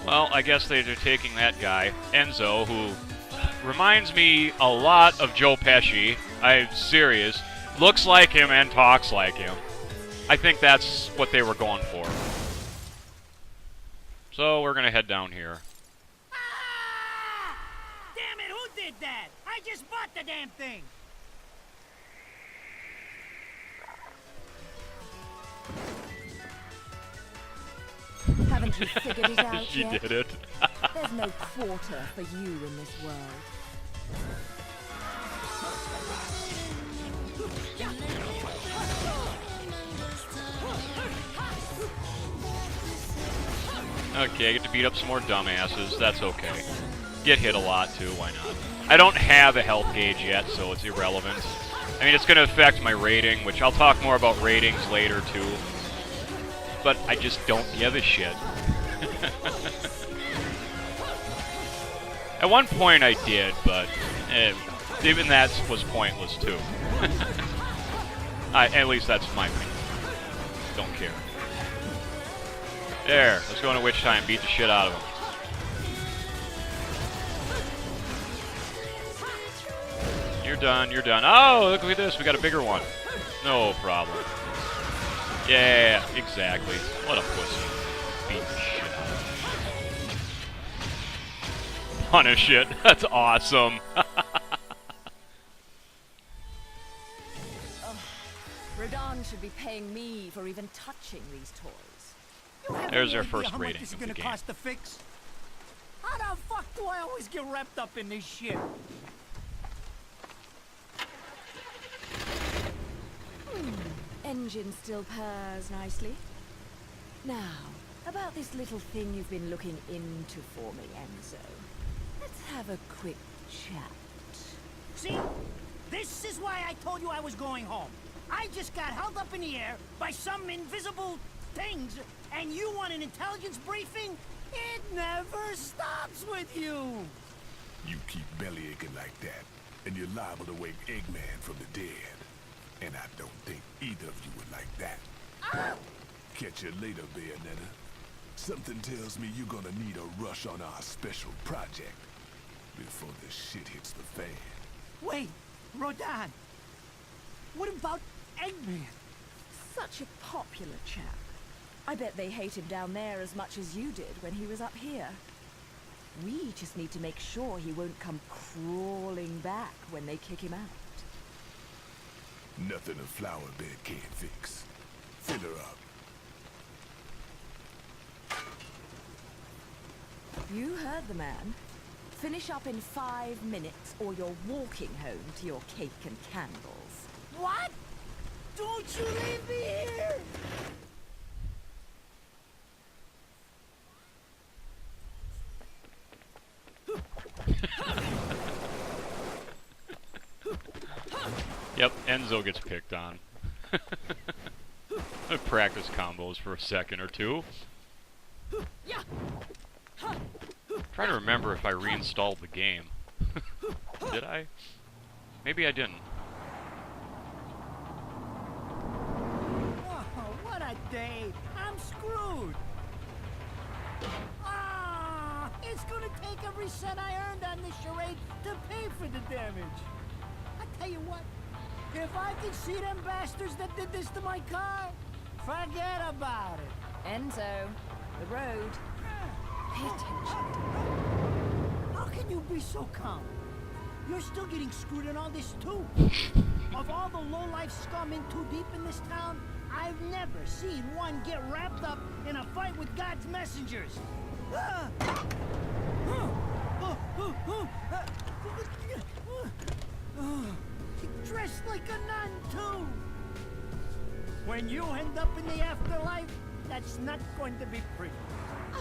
Well, I guess they're taking that guy, Enzo, who reminds me a lot of Joe Pesci. I'm serious. Looks like him and talks like him. I think that's what they were going for. So we're going to head down here. Ah! Damn it, who did that? I just bought the damn thing. Haven't you figured it out She yet? did it. There's no quarter for you in this world. Okay, I get to beat up some more dumbasses. That's okay. Get hit a lot, too. Why not? I don't have a health gauge yet, so it's irrelevant. I mean, it's going to affect my rating, which I'll talk more about ratings later, too. But I just don't give a shit. At one point I did, but even that was pointless, too. At least that's my opinion. Don't care. There, let's go into Witch Time and beat the shit out of him. You're done, you're done. Oh, look at this, we got a bigger one. No problem. Yeah, exactly. What a pussy. Beat the shit out of him. Punish it. That's awesome. Rodan should be paying me for even touching these toys. There's our first rating of the gonna game. cost to fix? How the fuck do I always get wrapped up in this shit? Engine still purrs nicely. Now, about this little thing you've been looking into for me, Enzo. Let's have a quick chat. See? This is why I told you I was going home. I just got held up in the air by some invisible things, and you want an intelligence briefing? It never stops with you! You keep belly aching like that, and you're liable to wake Eggman from the dead. And I don't think either of you would like that. Ah! Catch you later, Bayonetta. Something tells me you're gonna need a rush on our special project before the shit hits the fan. Wait, Rodan. What about Eggman? Such a popular chap. I bet they hate him down there as much as you did when he was up here. We just need to make sure he won't come crawling back when they kick him out. Nothing a flower bed can't fix. Fill her up. You heard the man. Finish up in 5 minutes or you're walking home to your cake and candles. What? Don't you leave me here! Yep, Enzo gets picked on. I practice combos for a second or two. Trying to remember if I reinstalled the game. Did I? Maybe I didn't. Oh, what a day! I'm screwed! Ah, it's gonna take every cent I earned on this charade to pay for the damage. I tell you what, if I could see them bastards that did this to my car, forget about it. Enzo, the road. Pay attention. How can you be so calm? You're still getting screwed in all this too. Of all the low-life scum in too deep in this town, I've never seen one get wrapped up in a fight with God's messengers. Dressed like a nun too. When you end up in the afterlife, that's not going to be pretty.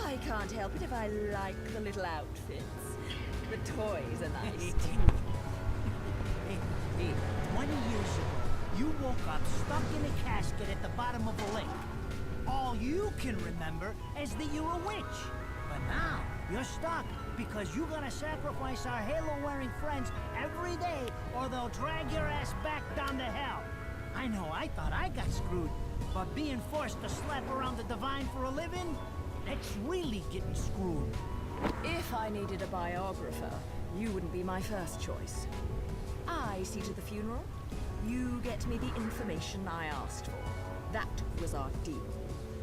I can't help it if I like the little outfits. The toys are nice. Hey, 20 years ago, you woke up stuck in a casket at the bottom of a lake. All you can remember is that you're a witch. But now, you're stuck because you gotta sacrifice our halo-wearing friends every day or they'll drag your ass back down to hell. I know I thought I got screwed, but being forced to slap around the divine for a living? That's really getting screwed. If I needed a biographer, you wouldn't be my first choice. I see to the funeral. You get me the information I asked for. That was our deal.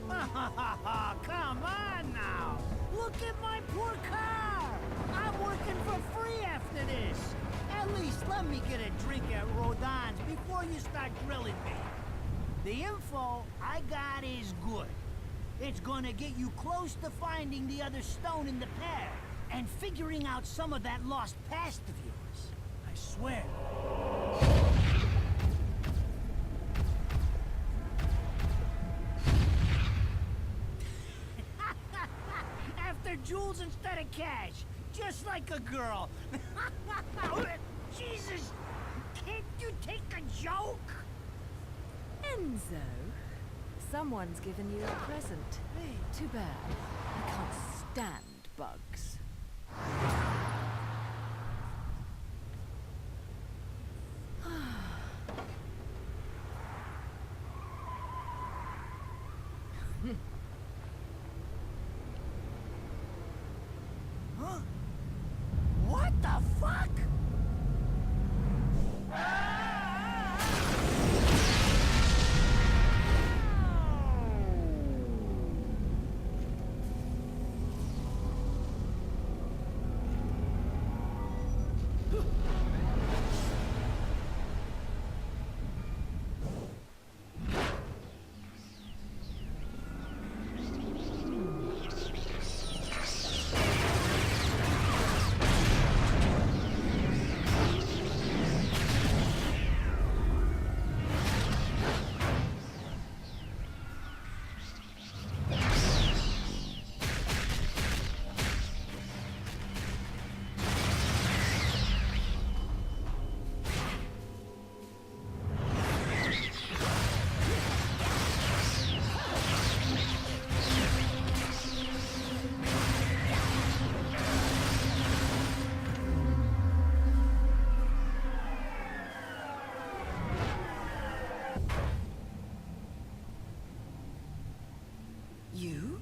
Come on now! Look at my poor car! I'm working for free after this! At least let me get a drink at Rodin's before you start grilling me. The info I got is good. It's gonna get you close to finding the other stone in the pair and figuring out some of that lost past of yours. I swear. After jewels instead of cash, just like a girl. Jesus, can't you take a joke? Enzo, someone's given you a present. Too bad. I can't stand bugs. Huh? What the fuck? You?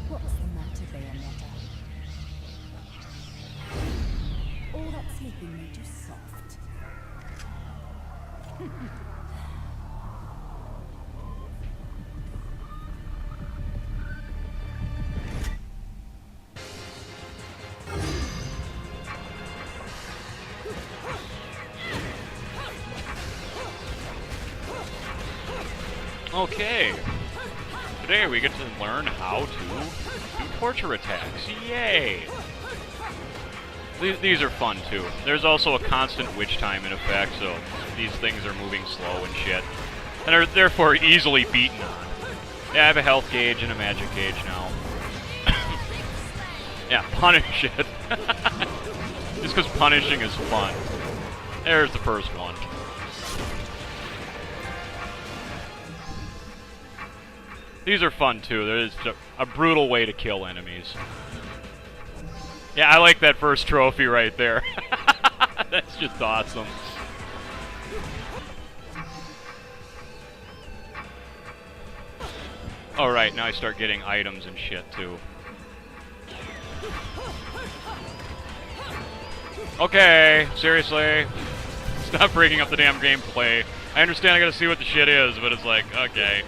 What's the matter, Bayonetta? All that sleeping made you soft. Okay. Today we get to learn how to do torture attacks. Yay! These are fun too. There's also a constant witch time in effect, so these things are moving slow and shit. And are therefore easily beaten on. Yeah, I have a health gauge and a magic gauge now. Yeah, punish it. Just because punishing is fun. There's the first one. These are fun too. There's a brutal way to kill enemies. Yeah, I like that first trophy right there. That's just awesome. Alright, now I start getting items and shit too. Okay, seriously. Stop breaking up the damn gameplay. I understand I gotta see what the shit is, but it's like, okay.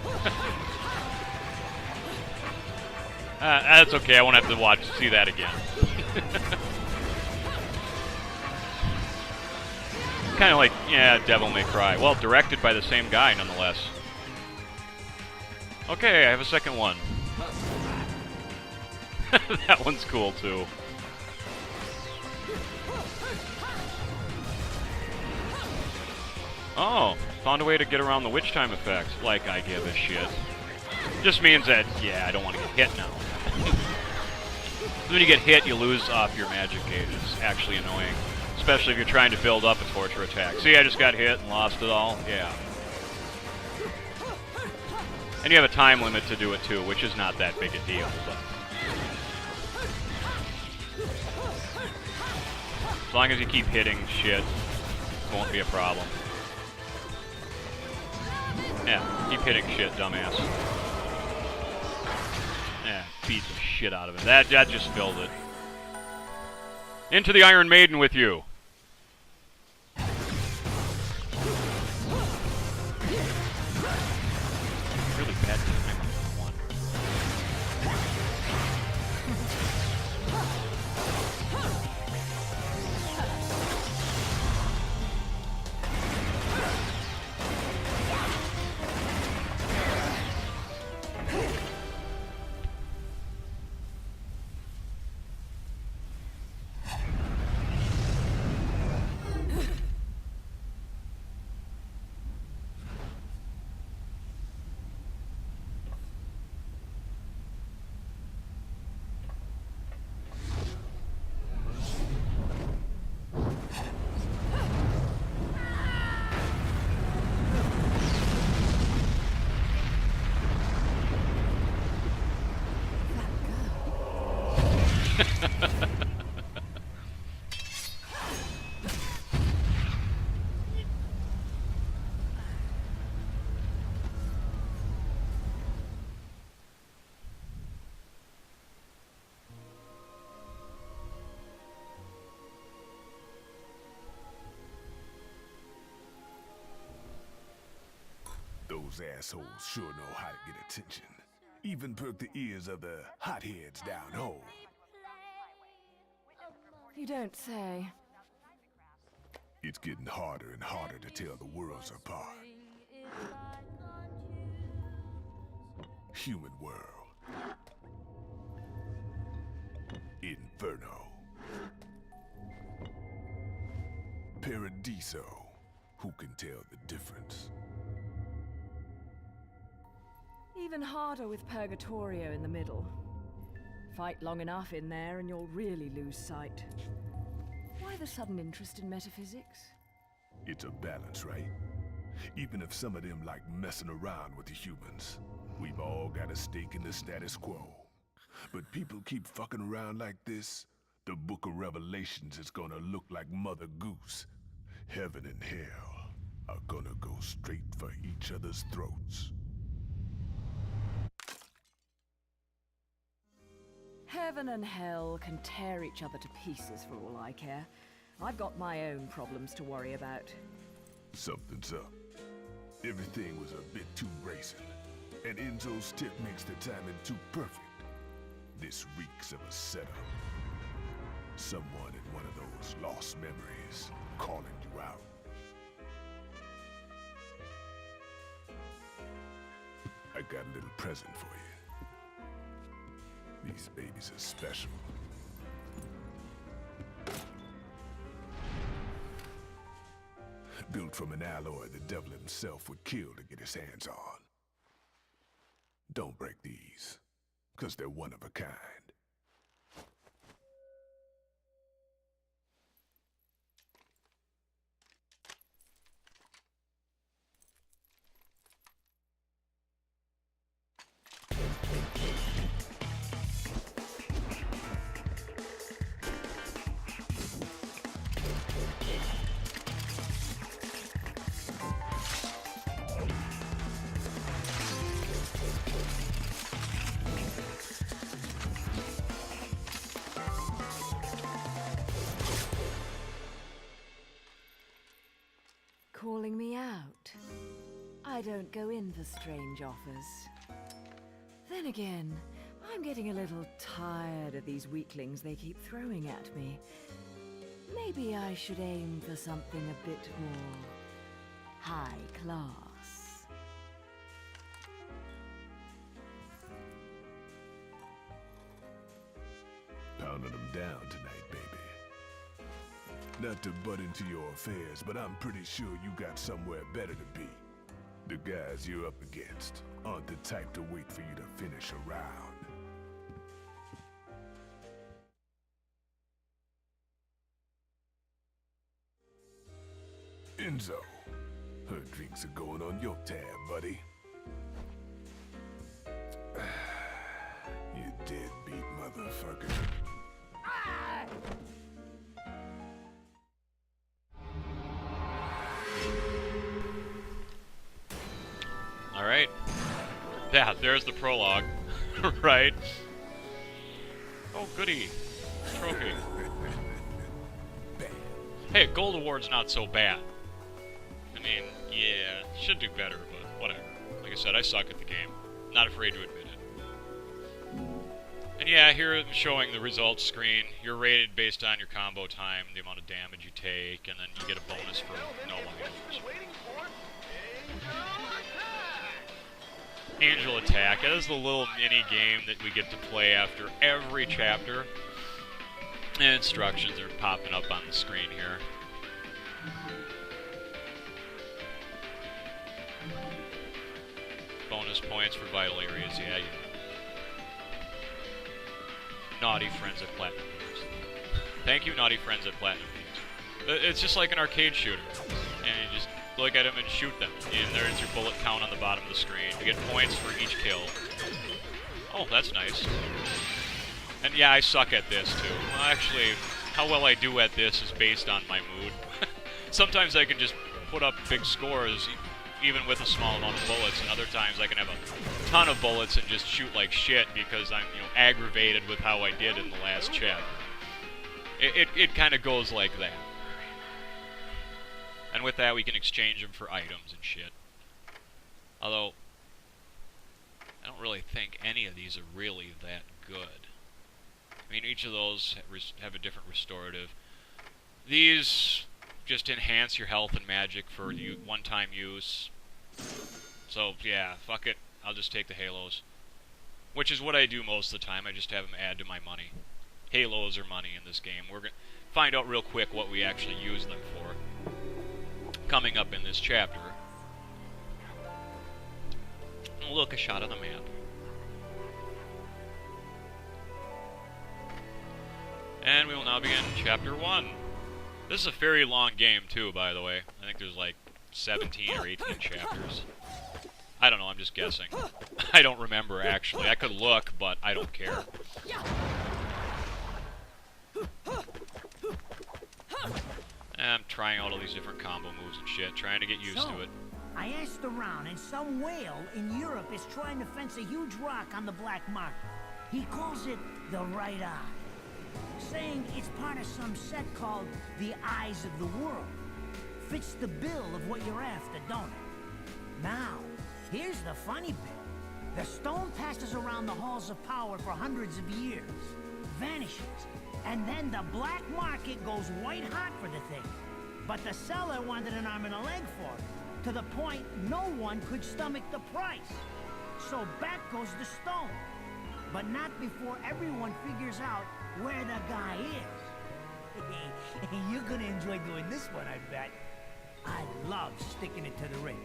That's okay, I won't have to see that again. Kind of like, yeah, Devil May Cry. Well, directed by the same guy, nonetheless. Okay, I have a second one. That one's cool, too. Oh, found a way to get around the witch time effect. Like I give a shit. Just means that, yeah, I don't want to get hit now. When you get hit, you lose off your magic gauge. It's actually annoying. Especially if you're trying to build up a torture attack. See, I just got hit and lost it all? Yeah. And you have a time limit to do it too, which is not that big a deal, but... as long as you keep hitting shit, it won't be a problem. Yeah, keep hitting shit, dumbass. beat the shit out of it. That just filled it. Into the Iron Maiden with you. Really bad time on one. Those assholes sure know how to get attention. Even perk the ears of the hotheads down home. You don't say. It's getting harder and harder to tell the worlds apart. Human world. Inferno. Paradiso. Who can tell the difference? Even harder with Purgatorio in the middle. Fight long enough in there and you'll really lose sight. Why the sudden interest in metaphysics? It's a balance, right? Even if some of them like messing around with the humans, we've all got a stake in the status quo. But people keep fucking around like this, the Book of Revelations is gonna look like Mother Goose. Heaven and hell are gonna go straight for each other's throats. Heaven and hell can tear each other to pieces for all I care. I've got my own problems to worry about. Something's up. Everything was a bit too bracing, and Enzo's tip makes the timing too perfect. This reeks of a setup. Someone in one of those lost memories calling you out. I got a little present for you. These babies are special. Built from an alloy the devil himself would kill to get his hands on. Don't break these, 'cause they're one of a kind. Calling me out. I don't go in for strange offers. Then again, I'm getting a little tired of these weaklings they keep throwing at me. Maybe I should aim for something a bit more high class. Pounding them down tonight, baby. Not to butt into your affairs, but I'm pretty sure you got somewhere better to be. The guys you're up against aren't the type to wait for you to finish a round. Enzo, her drinks are going on your tab, buddy. You deadbeat motherfucker. Alright. Yeah, there's the prologue. Right? Oh, goody. Trophy. Hey, gold award's not so bad. I mean, yeah, should do better, but whatever. Like I said, I suck at the game. Not afraid to admit it. And yeah, here I'm showing the results screen. You're rated based on your combo time, the amount of damage you take, and then you get a bonus for no items. Angel Attack. That is the little mini game that we get to play after every chapter. And instructions are popping up on the screen here. Bonus points for vital areas, yeah. Naughty friends at Platinum Games. Thank you, naughty friends at Platinum Games. It's just like an arcade shooter. And you just look at them and shoot them. And there's your bullet count on the bottom of the screen. You get points for each kill. Oh, that's nice. And yeah, I suck at this too. Well, actually, how well I do at this is based on my mood. Sometimes I can just put up big scores, even with a small amount of bullets, and other times I can have a ton of bullets and just shoot like shit because I'm, aggravated with how I did in the last chapter. It kind of goes like that. And with that, we can exchange them for items and shit. Although, I don't really think any of these are really that good. I mean, each of those have a different restorative. These just enhance your health and magic for one-time use. So, yeah, fuck it. I'll just take the halos. Which is what I do most of the time. I just have them add to my money. Halos are money in this game. We're going to find out real quick what we actually use them for. Coming up in this chapter. Look, a shot of the map. And we will now begin Chapter 1. This is a very long game, too, by the way. I think there's like 17 or 18 chapters. I don't know, I'm just guessing. I don't remember, actually. I could look, but I don't care. And I'm trying out all these different combo moves and shit, trying to get used to it. I asked around, and some whale in Europe is trying to fence a huge rock on the black market. He calls it the Right Eye, saying it's part of some set called the Eyes of the World. Fits the bill of what you're after, don't it? Now, here's the funny bit. The stone passes around the halls of power for hundreds of years, vanishes, and then the black market goes white hot for the thing. But the seller wanted an arm and a leg for it, to the point no one could stomach the price. So back goes the stone. But not before everyone figures out where the guy is. You're gonna enjoy doing this one, I bet. I love sticking it to the rich.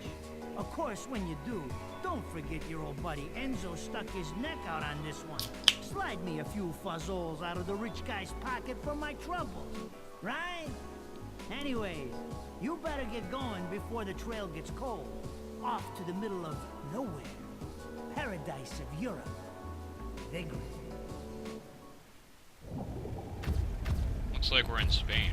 Of course, when you do, don't forget your old buddy Enzo stuck his neck out on this one. Slide me a few fuzzoles out of the rich guy's pocket for my troubles, right? Anyways, you better get going before the trail gets cold. Off to the middle of nowhere. Paradise of Europe. Vigor. Looks like we're in Spain.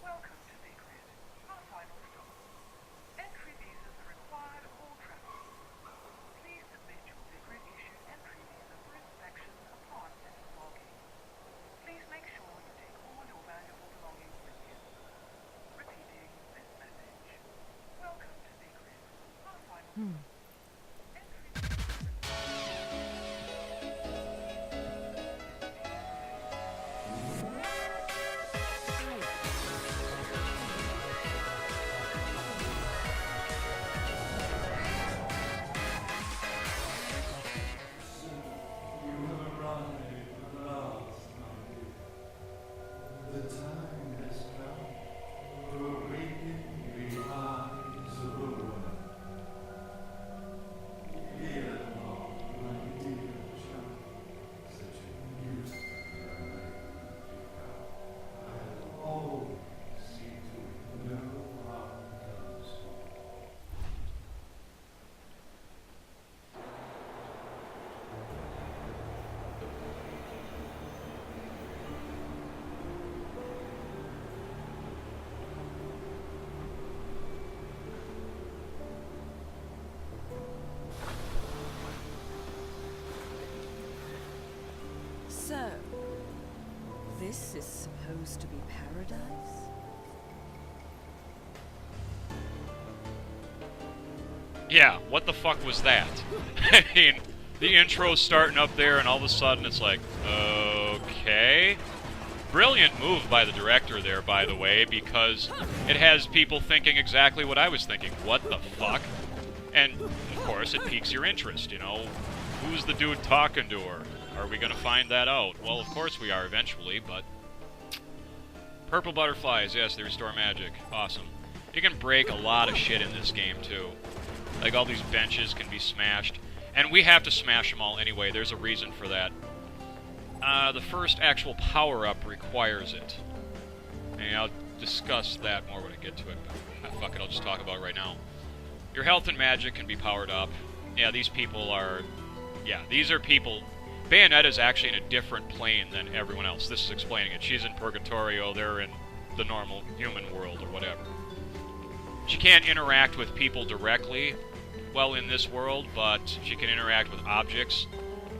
Welcome to Vigrid, our final stop. Entry visas are required of all travelers. Please submit your Vigrid issued entry visa for inspection upon disembarking. Please make sure you take all your valuable belongings with you. Repeating this message. Welcome to Vigrid, our final stop. This is supposed to be paradise? Yeah, what the fuck was that? I mean, the intro's starting up there, and all of a sudden it's like, okay. Brilliant move by the director there, by the way, because it has people thinking exactly what I was thinking. What the fuck? And, of course, it piques your interest, you know. Who's the dude talking to her? Are we going to find that out? Well, of course we are eventually, but... Purple butterflies, yes, they restore magic. Awesome. You can break a lot of shit in this game, too. Like, all these benches can be smashed. And we have to smash them all anyway. There's a reason for that. The first actual power-up requires it. And I'll discuss that more when I get to it, but fuck it, I'll just talk about it right now. Your health and magic can be powered up. Yeah, these people are... Yeah, these are people... Bayonetta's actually in a different plane than everyone else. This is explaining it. She's in Purgatorio, they're in the normal human world, or whatever. She can't interact with people directly, well, in this world, but she can interact with objects.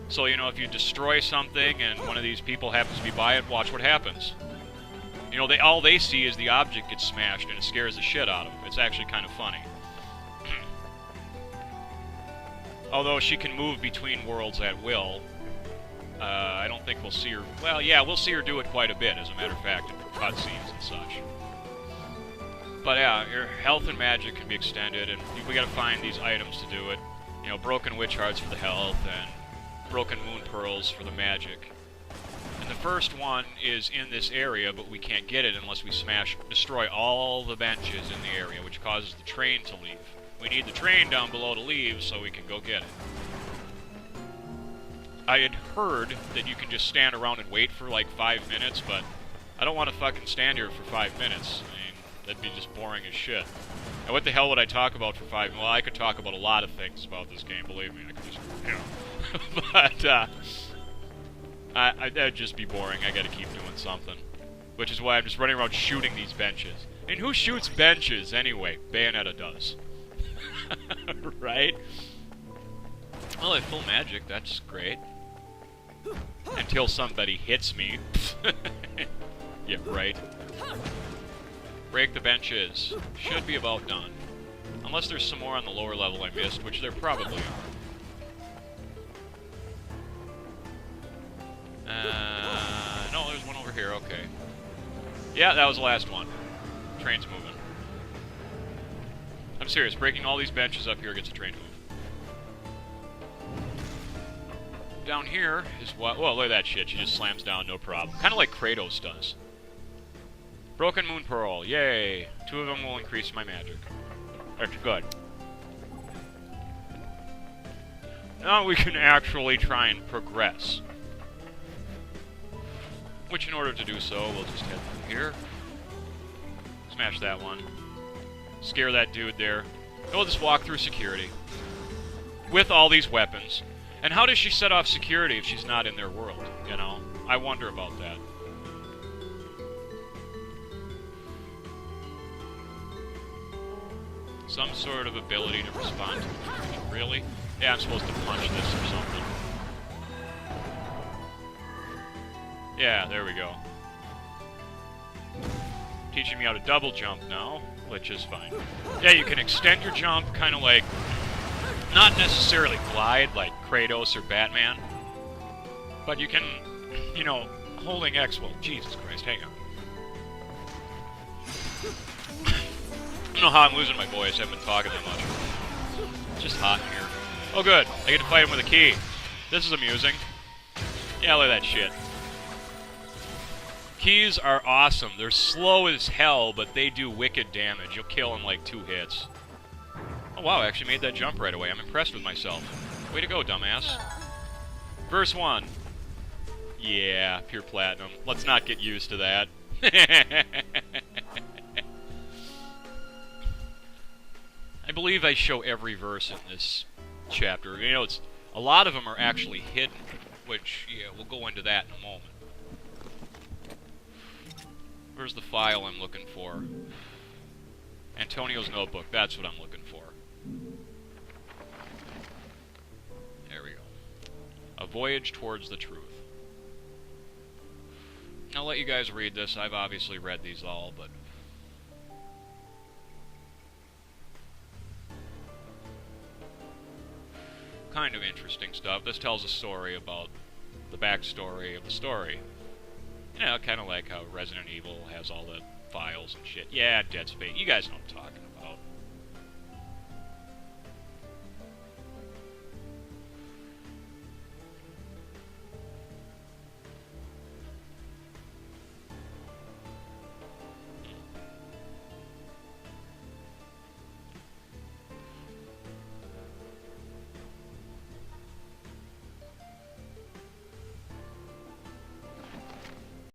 So, you know, if you destroy something and one of these people happens to be by it, watch what happens. You know, all they see is the object gets smashed, and it scares the shit out of them. It's actually kind of funny. Although she can move between worlds at will, I don't think we'll see her... Well, yeah, we'll see her do it quite a bit, as a matter of fact, in cutscenes and such. But yeah, your health and magic can be extended, and we gotta find these items to do it. You know, broken witch hearts for the health, and broken moon pearls for the magic. And the first one is in this area, but we can't get it unless we destroy all the benches in the area, which causes the train to leave. We need the train down below to leave so we can go get it. I had heard that you can just stand around and wait for like 5 minutes, but I don't want to fucking stand here for 5 minutes. I mean, that'd be just boring as shit. And what the hell would I talk about for 5 minutes? Well, I could talk about a lot of things about this game, believe me. I could just, you know. But, that'd just be boring. I gotta keep doing something. Which is why I'm just running around shooting these benches. I mean, who shoots benches anyway? Bayonetta does. Right? Well, I have full magic. That's great. Until somebody hits me. Yeah, right. Break the benches. Should be about done. Unless there's some more on the lower level I missed, which there probably are. No, there's one over here. Okay. Yeah, that was the last one. Train's moving. I'm serious. Breaking all these benches up here gets a train move. Down here is what... Whoa, look at that shit. She just slams down, no problem. Kind of like Kratos does. Broken Moon Pearl. Yay. 2 of them will increase my magic. That's good. Now we can actually try and progress. Which, in order to do so, we'll just head through here. Smash that one. Scare that dude there. And we'll just walk through security. With all these weapons. And how does she set off security if she's not in their world, you know? I wonder about that. Some sort of ability to respond to it. Really? Yeah, I'm supposed to punch this or something. Yeah, there we go. Teaching me how to double jump now, which is fine. Yeah, you can extend your jump, kind of like... Not necessarily glide like Kratos or Batman, but you can, you know, holding X, well, Jesus Christ, hang on. I don't know how I'm losing my voice, I haven't been talking that much. It's just hot in here. Oh good, I get to fight him with a key. This is amusing. Yeah, look at that shit. Keys are awesome. They're slow as hell, but they do wicked damage. You'll kill in like 2 hits. Oh wow, I actually made that jump right away. I'm impressed with myself. Way to go, dumbass. Verse 1. Yeah, pure platinum. Let's not get used to that. I believe I show every verse in this chapter. You know, a lot of them are actually hidden, which, yeah, we'll go into that in a moment. Where's the file I'm looking for? Antonio's notebook, that's what I'm looking for. There we go. A voyage towards the truth. I'll let you guys read this. I've obviously read these all, but... kind of interesting stuff. This tells a story about the backstory of the story. You know, kind of like how Resident Evil has all the files and shit. Yeah, Dead Space. You guys know what I'm talking about.